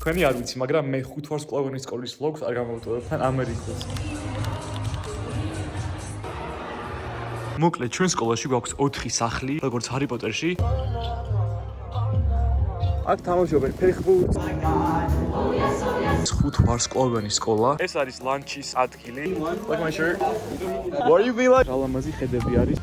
თქვენი არ ვიცი, მაგრამ მე 5 ვარ სკოლოვანი სკოლის vlogs არ გამოვტოვებ თან ამერიკულს. მოკლედ, ჩვენ სკოლაში გვაქვს 4 სახლი, როგორც ჰარი პოტერში. აქ თამაშობენ ფეხბურთს. 5 ვარ სკოლოვანი სკოლა. ეს არის ლანჩის ადგილი. Like my shirt. What you be like? ალამაზი ხედები არის.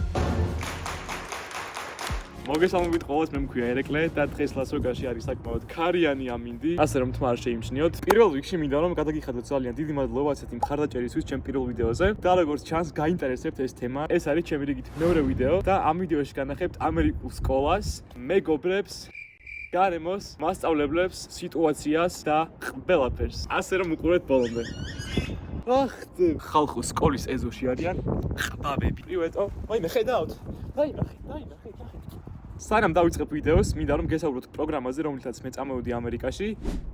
მოგესალმებით ყოველს, მე მქვია ერეკლე და დღეს ლას-ვეგასში არის საკმაოდ ქარიანი ამინდი, ასე რომ თმა არ შეიმჩნიოთ. პირველ რიგში მინდა რომ გადაგიხადოთ ძალიან დიდი მადლობა ასეთი მხარდაჭერისთვის ჩემ პირველ ვიდეოზე და როგორც ჩანს გაინტერესებთ ეს თემა. ეს არის ჩემი რიგით მეორე ვიდეო და ამ ვიდეოში განახებთ ამერიკულ სკოლას, მეგობრებს, გარემოს, მასწავლებლებს, სიტუაციას და ყველაფერს. ასე რომ უყურეთ ბოლომდე. ხალხო სკოლის ეზოში არიან ყბაბები. პრივეტო, ვაიმე ხედავთ? დაინახე. სანამ დავიწყებ ვიდეოს, მინდა რომ გესაუბროთ პროგრამაზე, რომლითაც მე წამოვედი ამერიკაში.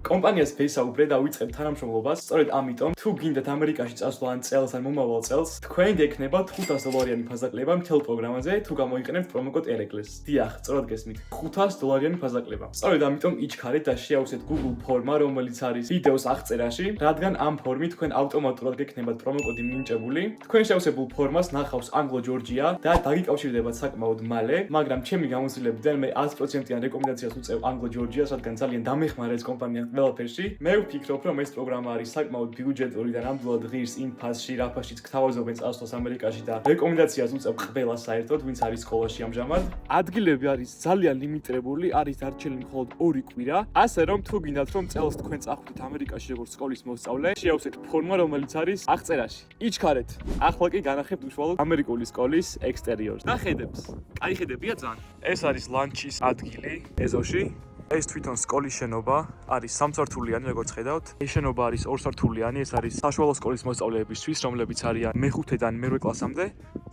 კომპანიას ვესაუბრე და ვიწყებ თანამშრომლობას. სწორედ ამიტომ, თუ გინდათ ამერიკაში წასვლა ან წელს ან მომავალ წელს, თქვენ გექნებათ $500 ფაზაკლება მთელ პროგრამაზე, თუ გამოიყენებთ პრომოკოდ ერეკლეს. დიახ, სწორად გესმით. $500 ფაზაკლება. სწორედ ამიტომ იჩქარეთ და შეავსეთ Google ფორმა, რომელიც არის ვიდეოს აღწერაში, რადგან ამ ფორმით თქვენ ავტომატურად გექნებათ პრომოკოდი მინიჭებული. თქვენ შევსებულ ფორმას ნახავს Anglo Georgia და დაგიკავშირდებათ საკმაოდ მალე, მაგრამ ჩემი გამოცდილებიდან მე 100%-იან რეკომენდაციას უწევ Anglo Georgia-ს, რადგან ძალიან დამეხმარა ეს კომპანია ყველაფერში. მე ვფიქრობ, რომ ეს პროგრამა არის საკმაოდ ბიუჯეტური და ნამდვილად ღირს იმ ფასში, რა ფასშიც გთავაზობენ წასვლას ამერიკაში და რეკომენდაციას უწევ ყველას საერთოდ, ვინც არის სკოლაში ამჟამად. ადგილები არის ძალიან ლიმიტირებული, არის დარჩენილი მხოლოდ 2 კვირა, ასე რომ თუ გინდათ რომ წელს თქვენ წახვიდეთ ამერიკაში როგორც სკოლის მოსწავლე, შეავსეთ ფორმა, რომელიც არის აღწერაში. იჩქარეთ. ახლა კი განახებთ უშუალოდ ამერიკული სკოლის ექსტერიორს. და ხედებს. კაი ხედებია ძალიან. ეს არის ლანჩის ადგილი ეზოში. ეს თვითონ სკოლის შენობა არის 3-სართულიანი, როგორც ხედავთ. ეს შენობა არის 2-სართულიანი, ეს არის საშუალო სკოლის მოსწავლეებისთვის, რომლებიც არიან მე-5-დან მე-8 კლასამდე,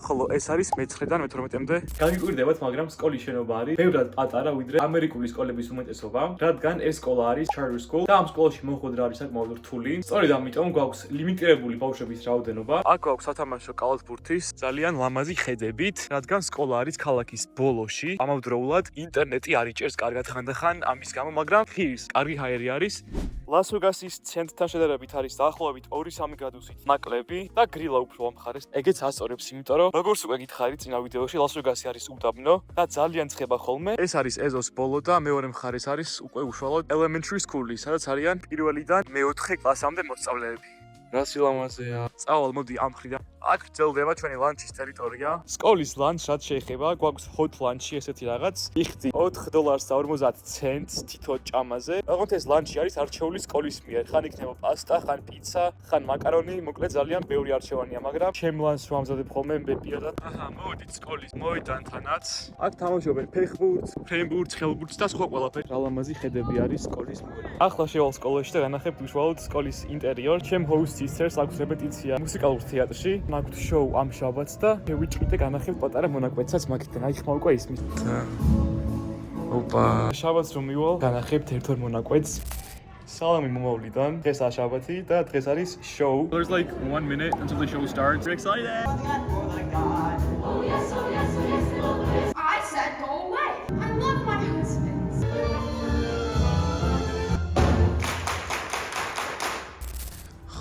ხოლო ეს არის მე-9-დან მე-12-მდე. გაგიკვირდებათ, მაგრამ სკოლის შენობა არის ბევრად პატარა, ვიდრე ამერიკული სკოლების უმეტესობა, რადგან ეს სკოლა არის charter school და ამ სკოლაში მოხვედრა არის საკმაოდ რთული. სწორედ ამიტომ გვაქვს ლიმიტირებული ბავშვების რაოდენობა. აქ გვაქვს სათამაშო კალათბურთის ძალიან ლამაზი ხედებით, რადგან სკოლა არის ქალაქის ბოლოში. ამავდროულად ინტერნეტი არ იჭერს კარგად ხანდახან ამის გამო, მაგრამ ღირს კარგი ჰაერი არის. ლას-ვეგასის ცენტრთან შედარებით არის დაახლოებით 2-3 გრადუსით ნაკლები და გრილა უფრო ამ მხარეს. ეგეც ასწორებს, იმიტომ რომ როგორც უკვე გითხარით წინა ვიდეოში, ლას-ვეგასი არის უდაბნო და ძალიან ცხება ხოლმე. ეს არის ეზოს ბოლო და მეორე მხარეს არის უკვე უშუალოდ elementary school-ი, სადაც არიან 1-დან მე-4 კლასამდე მოსწავლეები. რა სილამაზეა. წავალ, მოდი ამ მხრიდან. აქ გრძელდება ჩვენი ლანჩის ტერიტორია. სკოლის ლანჩს რაც შეეხება, გვაქვს hot lunch-ი ესეთი რაღაც. იხდი $4.50 თითო ჭამაზე. თუმცა ეს ლანჩი არის არჩეული სკოლის მიერ. ხან იქნება პასტა, ხან პიცა, ხან მაკარონი, მოკლედ ძალიან ბევრი არჩევანია, მაგრამ ჩემ ლანჩს რო ამზადებ ხოლმე მე პირადად. მოვიდით სკოლის მოედანთანაც. აქ თამაშობენ ფეხბურთს, ფრენბურთს, ხელბურთს და სხვა ყველაფერი. რა ლამაზი ხედები არის სკოლის მოედანი. ახლა შევალ სკოლაში და განახებთ უშუალოდ სკოლის ინტერიორს. ჩემ host sister-ს აქვს რეპეტიცია მუსიკალურ თეატრში. მაგვთ შოუ ამ შაბათს და შევიჭრით და განახებთ პატარა მონაკვეთსაც მაგითთან. აი ხმა უკვე ისმის. ოპა. შაბათს რომ მივალ, განახებთ ერთ-ორ მონაკვეთს. სალამი მომავლიდან. დღეს არის შაბათი და დღეს არის show. There's like 1 minute until the show starts. We're excited. Oh yes, oh yes, oh yes, little boys. I said go away. I love my husband.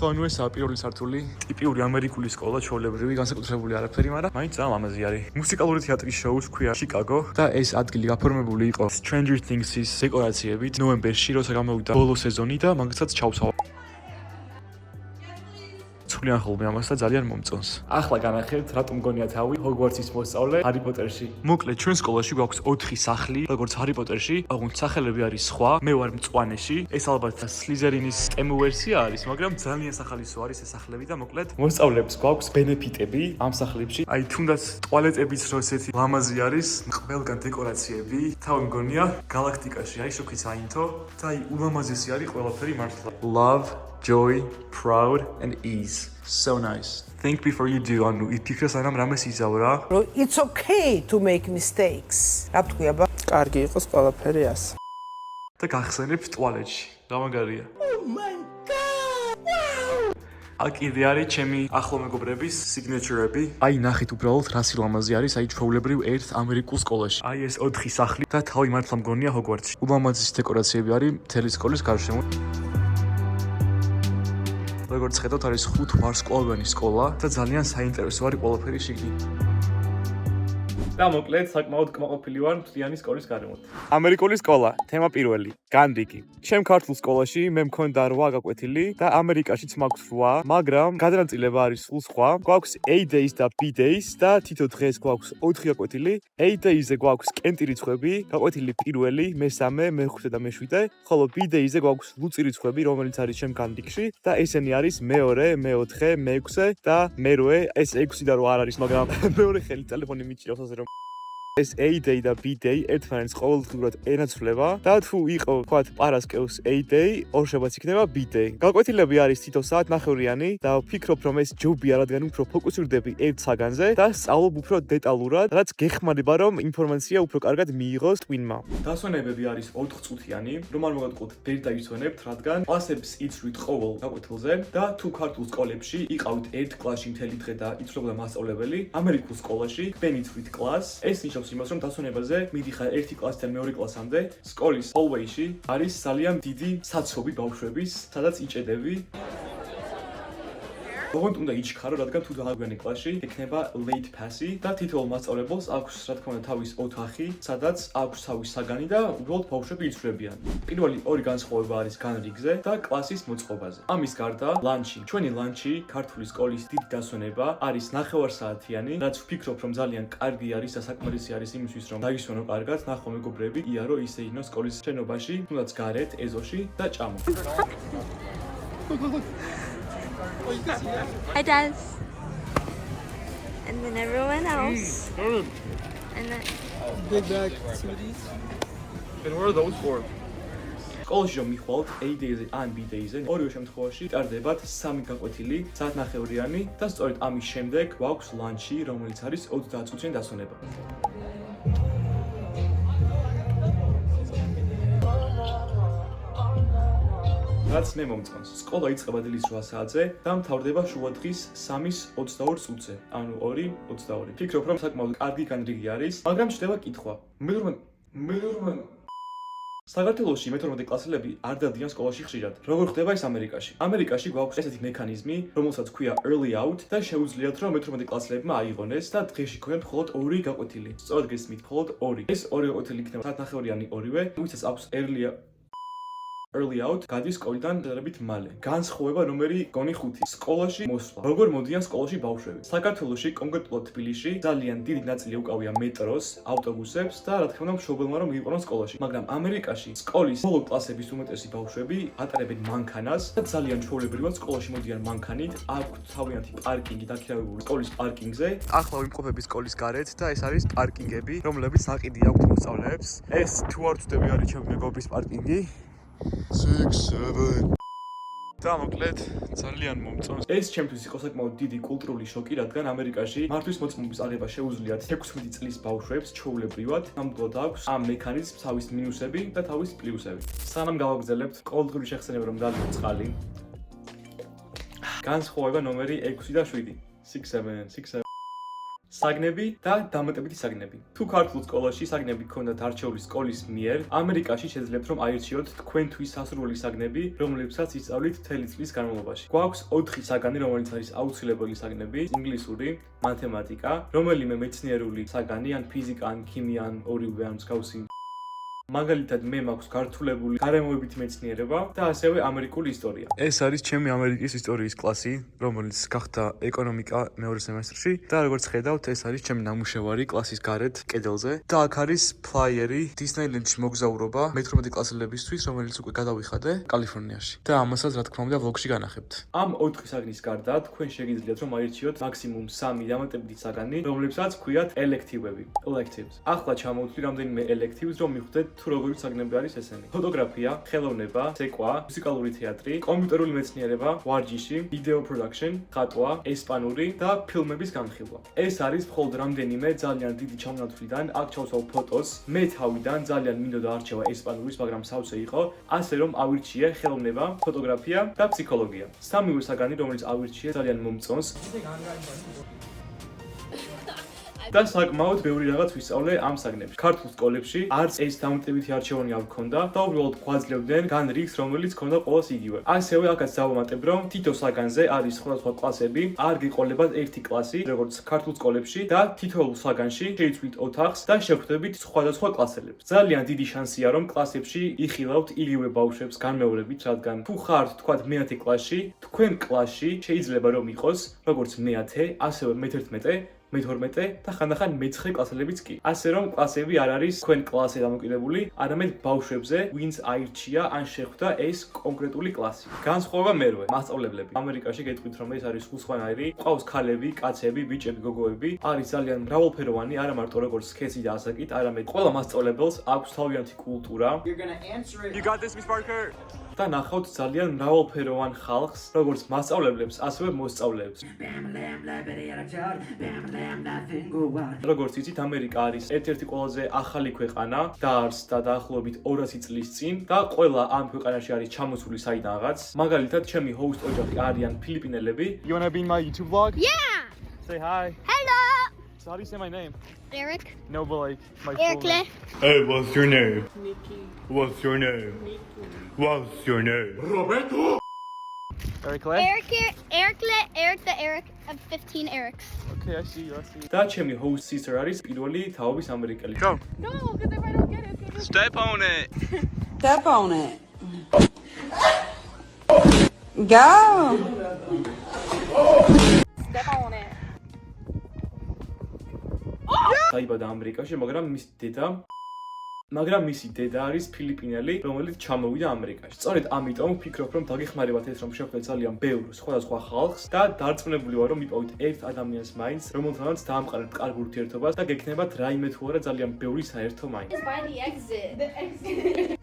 ხონუ ესაა პირველი სართული, ტიპიური ამერიკული სკოლა, ჩვეულებრივი, განსაკუთრებული არაფერი, მაგრამ მაინც ძალიან ლამაზი არის. მუსიკალური თეატრის შოუს ქვია Chicago და ეს ადგილი გაფორმებული იყო Stranger Things-ის დეკორაციებით. ნოემბერში, როცა გამოვიდა ბოლო სეზონი და მაგასაც ჩავსავალ. ცვლიან ხოლმე ამას და ძალიან მომწონს. ახლა განახებთ, რატომ გონია თავი ჰოგვორტსის მოსწავლე ჰარი პოტერში. მოკლედ, ჩვენ სკოლაში გვაქვს 4 სახლი, როგორც ჰარი პოტერში, თუმცა სახელები არის სხვა. მე ვარ მწვანეში. ეს ალბათ სლიზერინის STEM ვერსია არის, მაგრამ ძალიან სახალისო არის ეს სახლები და მოკლედ მოსწავლეებს გვაქვს ბენეფიტები ამ სახლებში. აი, თუნდაც ტუალეტებიც რო ესეთი ლამაზი არის, ყველგან დეკორაციები, თავი მგონია გალაქტიკაში, აი შოქიც აინთო და აი ულამაზესი არის ყველაფერი მართლა. Love, joy, proud and ease. So nice. Think before you do. ანუ იფიქრე სანამ რამეს იზავ რა. It's okay to make mistakes. რა თქვია ბა? კარგი იყოს ყველაფერი ასე. და გახსენებ ტუალეტში. რა მაგარია. Oh my god. Wow. აქ კიდე არის ჩემი ახლო მეგობრების სიგნეჩერები. აი ნახეთ უბრალოდ რა სილამაზე არის, აი ჩვეულებრივ ერთ ამერიკულ სკოლაში. აი ეს 4 სახლი და თავი მართლა მგონია ჰოგვარტსში. ულამაზესი დეკორაციები არის მთელი სკოლის გარშემო. როგორც ხედავთ, არის 5 ვარსკვლავიანი სკოლა და ძალიან საინტერესო არის ყველაფერი შიგნით. და მოკლედ საკმაოდ კმაყოფილი ვარ მთლიანი სკოლის გარემოთ. ამერიკული სკოლა, თემა პირველი, განრიგი. ჩემ ქართულ სკოლაში მე მქონდა 8 გაკვეთილი და ამერიკაშიც მაქვს 8, მაგრამ გადანაწილება არის სულ სხვა. გვაქვს A days და B days და თითო დღეს გვაქვს 4 გაკვეთილი. A days-ზე გვაქვს კენტი რიცხვები, გაკვეთილი პირველი, მესამე, მეხუთე და მეშვიდე, ხოლო B days-ზე გვაქვს ლუწი რიცხვები, რომელიც არის ჩემ განრიგში და ესენი არის მეორე, მეოთხე, მეექვსე და მერვე. ეს 6 და 8 არ არის, მაგრამ მეორე ხელი ტელეფონი მიჭირავს ასე რომ ეს A day და B day ერთმანეთს ყოველდღურად ენაცვლება და თუ იყო თქვათ პარასკევს A day, ორშაბათს იქნება B day. გაკვეთილები არის თითო საათნახევრიანი და ვფიქრობ რომ ეს ჯობია, რადგან უფრო ფოკუსირდები ერთ საგანზე და სწავლობ უფრო დეტალურად, რაც გეხმარება რომ ინფორმაცია უფრო კარგად მიიღოს ტვინმა. დასვენებები არის 4 წუთიანი, რომ არ მოგატყუთ ვერ დაისვენებთ, რადგან კლასებს იცვლით ყოველ გაკვეთილზე და თუ ქართულ სკოლებში იყავით ერთ კლასში მთელი დღე და იცვლებოდა მასწავლებელი, ამერიკულ სკოლაში თქვენ იცვლით კლასს, ეს ნიშნავს იმას, რომ დასვენებაზე მიდიხარ ერთი კლასიდან მეორე კლასამდე, სკოლის hallway-ში არის ძალიან დიდი საცობი ბავშვების, სადაც იჭედები. ოღონდ უნდა იჩქარო, რადგან თუ დააგვიანე კლასში, ექნება late pass-ი და თითოეულ მასწავლებელს აქვს, რა თქმა უნდა, თავის ოთახი, სადაც აქვს თავის საგანი და უბრალოდ ბავშვები იცვლებიან. პირველი 2 განსხვავება არის განრიგზე და კლასის მოწყობაზე. ამის გარდა, ლანჩი. ჩვენი ლანჩი, ქართული სკოლის დიდი დასვენება, არის 9 საათიანი, რაც ვფიქრობ, რომ ძალიან კარგი არის და საკმარისი არის იმისთვის, რომ დაისვენო კარგად, ნახო მეგობრები, იარო ისე ინო სკოლის შენობაში, თუნდაც გარეთ, ეზოში და ჭამო. I dance. And then everyone else. And then Big bag activities. And what are those for? სკოლაში რომ მიხვალთ A day-ზე ან B day-ზე, ორივე შემთხვევაში ტარდებათ 3 გაკვეთილი, საათნახევრიანი და სწორედ ამის შემდეგ გვაქვს ლანჩი, რომელიც არის 30 წუთიანი დასვენება. რაც მე მომწონს. სკოლა იწყება დილის 8 საათზე და მთავრდება შუადღის 3:22 წუთზე, ანუ 2:22. ფიქრობ, რომ საკმაოდ კარგი განრიგი არის, მაგრამ ჩნდება კითხვა. საქართველოში მე-12 კლასელები არ დადიან სკოლაში ხშირად. როგორ ხდება ეს ამერიკაში? ამერიკაში გვაქვს ესეთი მექანიზმი, რომელსაც ქვია early out და შეუძლიათ რომ მე-12 კლასელებმა აიღონეს და დღეში ქონიათ მხოლოდ 2 გაკვეთილი. სწორად გესმით, მხოლოდ 2. ეს 2 გაკვეთილი იქნება საათნახევრიანი ორივე, ვისაც აქვს early out გადის სკოლიდან დადებით მალე. განსხვავება ნომერი გონი 5. სკოლაში მოსვლა. როგორ მოდიან სკოლაში ბავშვები? საქართველოში, კონკრეტულად თბილისში, ძალიან დიდი ნაწილი უკავია მეტროს, ავტობუსებს და რა თქმა უნდა მშობელმა რომ მიიყვანოს სკოლაში. მაგრამ ამერიკაში სკოლის ბოლო კლასების უმეტესი ბავშვები ატარებენ მანქანას და ძალიან ჩვეულებრივად სკოლაში მოდიან მანქანით, აქვთ თავიანთი პარკინგი დაქირავებული სკოლის პარკინგზე. ახლა ვიმყოფები სკოლის გარეთ და ეს არის პარკინგები, რომლებიც საყიდი აქვთ მოსწავლეებს. ეს თუ არ ვწდები არის ჩემი მეგობრის პარკინგი. 6-7 და მოკლედ ძალიან მომწონს. ეს ჩემთვის იყო საკმაოდ დიდი კულტურული შოკი, რადგან ამერიკაში მართვის მოწმობის აღება შეუძლიათ 16 წლის ბავშვებს ჩვეულებრივად. ნამდვილად აქვს ამ მექანიზმს თავის მინუსები და თავის პლუსები. სანამ გავაგზავნებთ ყოველდღიური შეხსენება რომ დავიწყოთ წყალი. განსხვავება ნომერი 6 და 7. 6-7 საგნები და დამატებითი საგნები. თუ ქართულ სკოლაში საგნები გქონდათ არჩეული სკოლის მიერ, ამერიკაში შეძლებთ რომ აირჩიოთ თქვენთვის სასურველი საგნები, რომლებსაც ისწავლით მთელი წლის განმავლობაში. გვაქვს 4 საგანი, რომელიც არის აუცილებელი საგნები: ინგლისური, მათემატიკა, რომელიმე მეცნიერული საგანი, ან ფიზიკა, ან ქიმია, ან ორივე ან მსგავსი. მაგალითად მე მაქვს გართულებული გარემოებითი მეცნიერება და ასევე ამერიკული ისტორია. ეს არის ჩემი ამერიკის ისტორიის კლასი, რომელიც გახდა ეკონომიკა მეორე სემესტრში და როგორც ხედავთ, ეს არის ჩემი ნამუშევარი კლასის გარეთ, კედელზე და აქ არის ფლაიერი დისნეილენდში მოგზაურობა მე-12 კლასელებისთვის, რომელიც უკვე გადავიხადე კალიფორნიაში. და ამასაც რა თქმა უნდა ვლოგში განახებთ. ამ 4 საგნის გარდა თქვენ შეგიძლიათ რომ აირჩიოთ მაქსიმუმ 3 დამატებითი საგანი, რომლებსაც ქვიათ ელექტივები. Electives. ახლა ჩამოვთვლი რამდენიმე electives, რომ მიხვდეთ თუ როგორი საგნები არის ესენი. ფოტოგრაფია, ხელოვნება, ცეკვა, მუსიკალური თეატრი, კომპიუტერული მეცნიერება, ვარჯიში, ვიდეო პროდაქშენ, ხატვა, ესპანური და ფილმების განხილვა. ეს არის მხოლოდ რამდენიმე ძალიან დიდი ჩამონათვლიდან, აქ ჩავსვავ ფოტოს. მე თავიდან ძალიან მინდოდა არჩევა ესპანურის, მაგრამ სავსე იყო, ასე რომ ავირჩიე ხელოვნება, ფოტოგრაფია და ფსიქოლოგია. სამივე საგანი, რომელიც ავირჩიე, ძალიან მომწონს. და საკმაოდ ბევრი რაღაც ვისწავლე ამ საგნებში. ქართულ სკოლებში არც ეს დამტვირთებითი არჩევანი არ მქონდა და უბრალოდ გვაძლევდნენ გან რიგს, რომელიც ქონდა ყოველს იგივე. ასევე აქაც დავამატებ, რომ თითო საგანზე არის სხვადასხვა კლასები, არ გეყოლებათ ერთი კლასი, როგორც ქართულ სკოლებში და თითოეულ საგანში შეიცვლით ოთახს და შევხვდებით სხვადასხვა კლასელებს. ძალიან დიდი შანსია, რომ კლასებში იხილავთ იგივე ბავშვებს განმეორებით, რადგან თუ ხართ თქვათ მე-10 კლასში, თქვენ კლასში შეიძლება რომ იყოს როგორც მე-10, ასევე მე-11 მე-12 და ხანდახან მე-9 კლასელებიც კი. ასე რომ კლასები არ არის თქვენ კლასზე დამოკიდებული, არამედ ბავშვებზე, ვინც აირჩია ან შეხვდა ეს კონკრეტული კლასი. განსხვავება მერვე, მასწავლებლები. ამერიკაში გეტყვით, რომ ეს არის სხვადასხვანაირი, ყავს ქალები, კაცები, ბიჭები, გოგოები, არის ძალიან მრავალფეროვანი, არა მარტო როგორც სქესი და ასაკით, არამედ ყველა მასწავლებელს აქვს თავიანთი კულტურა. You got this, Miss Parker. და ნახავთ ძალიან მრავალფეროვან ხალხს, როგორც მასწავლებლებს, ასევე მოსწავლეებს. როგორც იცით, ამერიკა არის ერთ-ერთი ყველაზე ახალი ქვეყანა, დაარსდა დაახლოებით 200 წლის წინ და ყველა ამ ქვეყანაში არის ჩამოსული საიდანღაც. მაგალითად, ჩემი host ოჯახი არიან ფილიპინელები. You wanna be in my YouTube vlog? Yeah! Say hi. Hello! So how do you say my name? Eric. No, but like my full Eric name. Hey, what's your name? What's your name? What's your name? Eric Clay? Eric the Eric of 15 Erics. Okay, I see you, I see you. და ჩემი host sister არის პირველი თაობის ამერიკელი. Go. No, because if I don't get it, Step on it. Step on it. Go. step on it. დაიბადა ამერიკაში, მაგრამ მისი დედა არის ფილიპინელი, რომელიც ჩამოვიდა ამერიკაში. სწორედ ამიტომ ვფიქრობ, რომ დაგეხმარებათ ეს, რომ შევხვდეთ ძალიან ბევრ სხვადასხვა ხალხს და დარწმუნებული ვარ, რომ მიპოვით ერთ ადამიანს მაინც, რომელთანაც დაამყარებთ კარგ ურთიერთობას და გექნებათ რაიმე თუ არა ძალიან ბევრი საერთო მაინც. Just by the exit.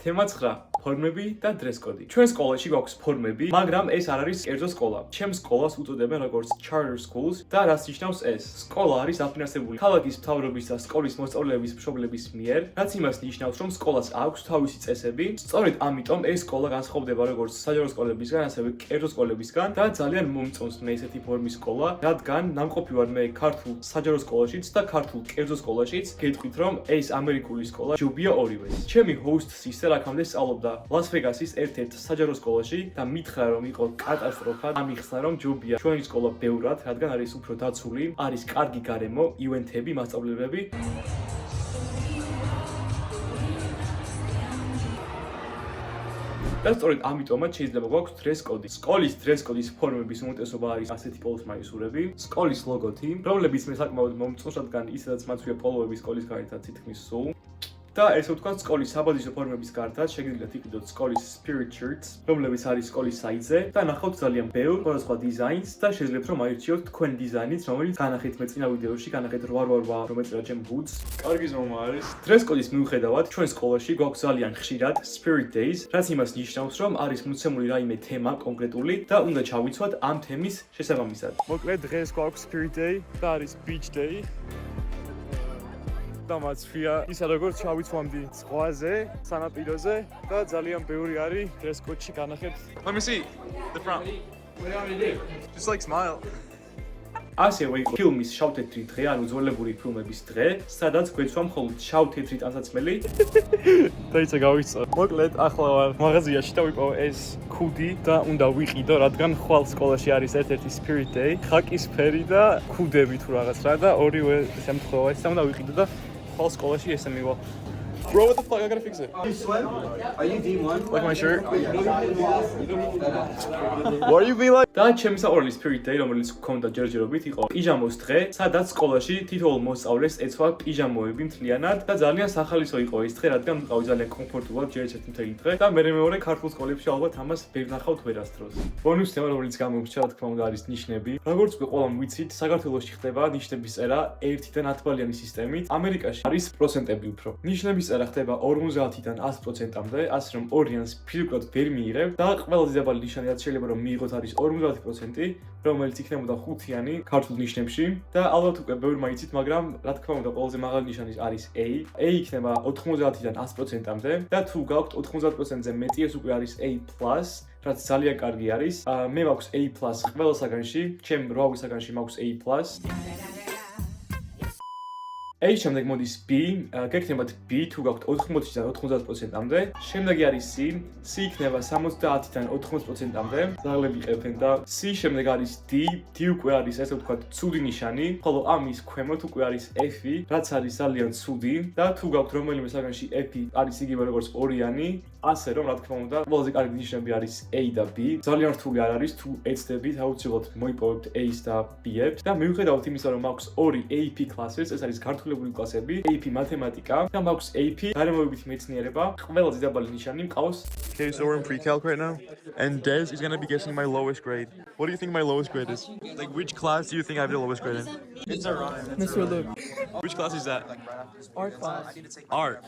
თემა 9. ფორმები და დრესკოდი. ჩვენ სკოლაში გვაქვს ფორმები, მაგრამ ეს არ არის კერძო სკოლა. ჩემ სკოლას უწოდებენ როგორც charter schools და რას ნიშნავს ეს? სკოლა არის დაფინანსებული ქალაქის მთავრობის და სკოლის მოსწავლეების მშობლების მიერ, რაც იმას ნიშნავს, რომ სკოლას აქვს თავისი წესები. სწორედ ამიტომ ეს სკოლა განსხვავდება როგორც საჯარო სკოლებისგან, ასევე კერძო სკოლებისგან და ძალიან მომწონს მე ესეთი ფორმის სკოლა, რადგან ნამყოფი ვარ მე ქართულ საჯარო სკოლაშიც და ქართულ კერძო სკოლაშიც. გეტყვით, რომ ეს ამერიკული სკოლა ჯობია ორივეს. ჩემი host sister აქამდე სწავლობდა ლას-ვეგასის ერთ-ერთ საჯარო სკოლაში და მითხრა, რომ იყო კატასტროფა. ამიხსნა, რომ ჯობია ჩვენი სკოლა ბევრად, რადგან არის უფრო დაცული, არის კარგი გარემო, ივენთები, მასწავლებლებები. და სწორედ ამიტომაც შეიძლება გვაქვს dress code. სკოლის dress code-ის ფორმების უმეტესობა არის ასეთი პოლოსმაისურები, სკოლის ლოგოთი, რომლებიც მე საკმაოდ მომწონს, რადგან ისედაც მაცვია პოლოები სკოლის გარეთ თითქმის სულ. და ესე ვთქვათ, სკოლის საბაზისო ფორმების გარდა შეგიძლიათ იყიდოთ სკოლის spirit shirts, რომლებიც არის სკოლის საიტზე და ნახავთ ძალიან ბევრ სხვადასხვა დიზაინს და შეძლებთ რომ აირჩიოთ თქვენ დიზაინიც, რომელიც განახეთ მე წინა ვიდეოში, განახეთ 888 რომელიც რა ჩემ hoods. კარგი ზომა არის. dress code-ის მიუხედავად, ჩვენ სკოლაში გვაქვს ძალიან ხშირად spirit days, რაც იმას ნიშნავს, რომ არის მოცემული რაიმე თემა კონკრეტული და უნდა ჩავიცვათ ამ თემის შესაბამისად. მოკლედ დღეს გვაქვს Spirit Day და არის Beach Day. და მაცვია ისა როგორც ჩავიცვამდი ზღვაზე, სანაპიროზე და ძალიან ბევრი არის dress code-ში განახეთ. Let me see the front. What do you want me to do? Just like smile. ასევე იყო ფილმის შავ-თეთრი დღე, ანუ ძველებური ფილმების დღე, სადაც გვეცვა მხოლოდ შავ-თეთრი ტანსაცმელი. დაიცა გავიწო. მოკლედ ახლა ვარ მაღაზიაში და ვიპოვე ეს ქუდი და უნდა ვიყიდო, რადგან ხვალ სკოლაში არის ერთ-ერთი Spirit Day, ხაკის ფერი და ქუდები თუ რაღაც რა და ორივე შემთხვევა ეს უნდა ვიყიდო და ხვალ სკოლაში ესე მივა. Bro, what the fuck? I gotta fix it. You swim? Are you D1? Like my shirt? What are you being like? და ჩემი საყვარელი Spirit Day, რომელიც გქონდა ჯერჯერობით, იყო პიჟამოს დღე, სადაც სკოლაში თითოეულ მოსწავლეს ეცვა პიჟამოები მთლიანად და ძალიან სახალისო იყო ეს დღე, რადგან მყავი ძალიან კომფორტულად ჯერ ერთი მთელი დღე და მე მეორე ქართულ სკოლებში ალბათ ამას ვერ ნახავთ ვერასდროს. ბონუს თემა, რომელიც გამომრჩა, რა თქმა უნდა, არის ნიშნები. როგორც ყველამ ვიცით, საქართველოში ხდება ნიშნების წერა 1-დან 10 ბალიანი სისტემით. ამერიკაში არის პროცენტები უფრო. ნიშნების წერა გადაწერა ხდება 50-დან 100%-მდე, ასე რომ ორიანს ფილკრად ვერ მიიღებ და ყველაზე დაბალი ნიშანი რაც შეიძლება რომ მიიღოთ არის 50%, რომელიც იქნებოდა 5-იანი ქართულ ნიშნებში და ალბათ უკვე ბევრი მაიცით, მაგრამ რა თქმა უნდა ყველაზე მაღალი ნიშანი არის A. A იქნება 90-დან 100%-მდე და თუ გაქვთ 90%-ზე მეტი, ეს უკვე არის A+, რაც ძალიან კარგი არის. მე მაქვს A+ ყველა საგანში, ჩემ 8 საგანში მაქვს A+. A შემდეგ მოდის B, გექნებათ B თუ გაქვთ 80-დან 90%-მდე. შემდეგი არის C, C იქნება 70-დან 80%-მდე. ზაღლები ყოფენ და C შემდეგ არის D, D უკვე არის ესე ვთქვათ ცუდი ნიშანი, ხოლო ამის ქვემოთ უკვე არის F, რაც არის ძალიან ცუდი და თუ გაქვთ რომელიმე საგანში F არის იგივე როგორც ორიანი, ასე რომ რა თქმა უნდა, ყველაზე კარგი ნიშნები არის A და B. ძალიან რთული არ არის თუ ეცდებით აუცილებლად მოიპოვებთ A-ს და B-ებს და მიუხედავად იმისა, რომ მაქვს 2 AP კლასებს, ეს არის ქართულებული კლასები, AP მათემატიკა და მაქვს AP გარემოებითი მეცნიერება, ყველაზე დაბალი ნიშანი მყავს. Okay, so we're in pre-calc right now, and Des is gonna be guessing my lowest grade. What do you think my lowest grade is? Like, which class do you think I have the lowest grade in? Mr. Luke. Which class is that? Art class. Art.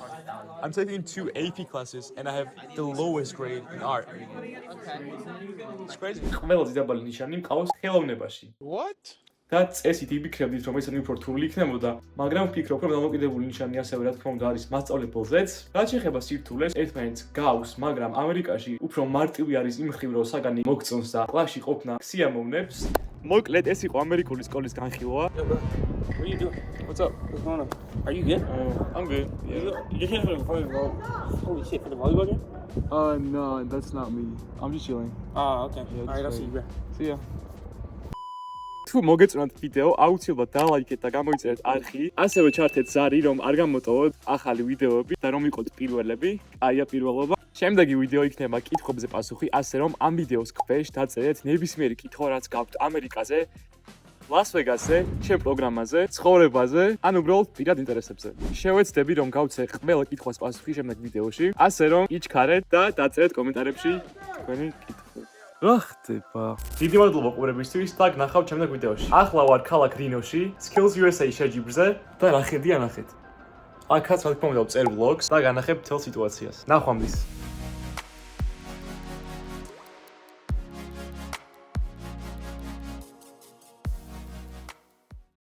I'm taking 2 AP classes, and I have the lowest grade in art. It's crazy. ყველაზე დაბალი ნიშანი მყავს ხელოვნებაში. What? და წესით იფიქრებდით, რომ ესენი უფრო რთული იქნებოდა, მაგრამ ვფიქრობ, რომ დამოკიდებული ნიშანი ასევე რა თქმა უნდა არის მასწავლებელზეც. რაც შეეხება სირთულეს, ერთმანეთს გავს, მაგრამ ამერიკაში უფრო მარტივი არის იმ მხრივ, რომ საგანი მოგწონს და კლასში ყოფნა სიამოვნებს. მოკლედ ეს იყო ამერიკული სკოლის განხილვა. What are you doing? What's up? What's going on? Are you good? I'm good. You just came from the volleyball. Holy shit, for the volleyball game? No, that's not me. I'm just chilling. Oh, okay. Alright, I'll see you, bro. See ya. თუ მოგეწონათ ვიდეო, აუცილებლად დალაიქეთ და გამოიწერეთ არხი. ასევე ჩართეთ ზარი, რომ არ გამოტოვოთ ახალი ვიდეოები და რომ იყოთ პირველები. აია პირველობა. შემდეგი ვიდეო იქნება კითხვებზე პასუხი, ასე რომ ამ ვიდეოს ქვეშ დაწერეთ ნებისმიერი კითხვა, რაც გაქვთ ამერიკაზე, ლას-ვეგასზე, ჩემ პროგრამაზე, ცხოვრებაზე, ან უბრალოდ პირად ინტერესებზე. შევეცდები, რომ გავცე ყველა კითხვას პასუხი შემდეგ ვიდეოში, ასე რომ იჩქარეთ და დაწერეთ კომენტარებში თქვენი კითხვები. რა ხდება? დიდი მადლობა ყურებისთვის და გნახავთ შემდეგ ვიდეოში. ახლა ვარ ქალაქ რინოში, Skills USA შეჯიბრზე და რა ხედი ანახეთ. აქაც რა თქმა უნდა ვწერ ვლოგს და განახებ მთელ სიტუაციას. ნახვამდის.